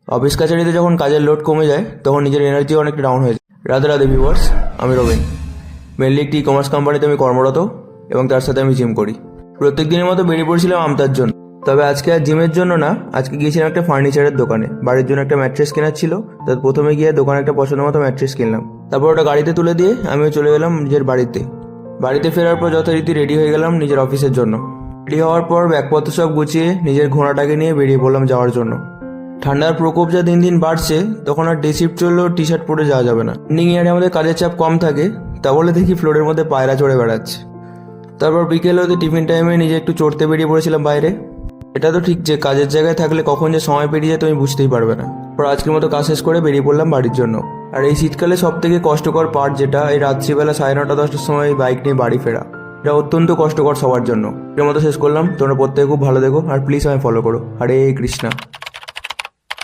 Office কাছারিতে যখন কাজের load কমে যায় তখন নিজের এনার্জি অনেকটা ডাউন হয়ে যায়। রাধে রাধে ভিউয়ার্স, আমি রবিন। মেনলি একটি কমার্স কোম্পানিতে আমি কর্মরত এবং তার সাথে আমি জিম করি। প্রত্যেক দিনের মতো বেরিয়ে পড়েছিলাম আমতার জন্য। তবে আজকে আর জিমের জন্য না, আজকে গিয়েছিলাম একটা ফার্নিচারের দোকানে। বাড়ির জন্য একটা ম্যাট্রেস কেনার ছিল, তার প্রথমে গিয়ে দোকানে একটা পছন্দ মতো ম্যাট্রেস কিনলাম। তারপর ওটা গাড়িতে তুলে দিয়ে আমিও চলে গেলাম নিজের বাড়িতে ফেরার পর যথারীতি রেডি হয়ে গেলাম নিজের অফিসের জন্য। রেডি হওয়ার পর ব্যাগপত্র সব গুছিয়ে নিজের ঘোড়াটাকে নিয়ে বেরিয়ে পড়লাম যাওয়ার জন্য। ঠান্ডার প্রকোপ যা দিন দিন বাড়ছে, তখন আর ডে শিফট চললেও টি শার্ট পরে যাওয়া যাবে না। ইভিনিং ইয়ারে আমাদের কাজের চাপ কম থাকে, তা বলে দেখি ফ্লোরের মধ্যে পায়রা চড়ে বেড়াচ্ছে। তারপর বিকেলে হতে টিফিন টাইমে নিজে একটু চড়তে বেরিয়ে পড়েছিলাম বাইরে। এটা তো ঠিক যে কাজের জায়গায় থাকলে কখন যে সময় পেরিয়ে যায় তুমি বুঝতেই পারবে না। পর আজকের মতো কাজ শেষ করে বেরিয়ে পড়লাম বাড়ির জন্য। আর এই শীতকালে সব থেকে কষ্টকর পার্ট যেটা, এই রাত্রিবেলা 9:30-10টার সময় বাইক নিয়ে বাড়ি ফেরা, এটা অত্যন্ত কষ্টকর সবার জন্য। এর মতো শেষ করলাম। তোমরা প্রত্যেকে খুব ভালো দেখো আর প্লিজ আমায় ফলো করো। হরে কৃষ্ণা।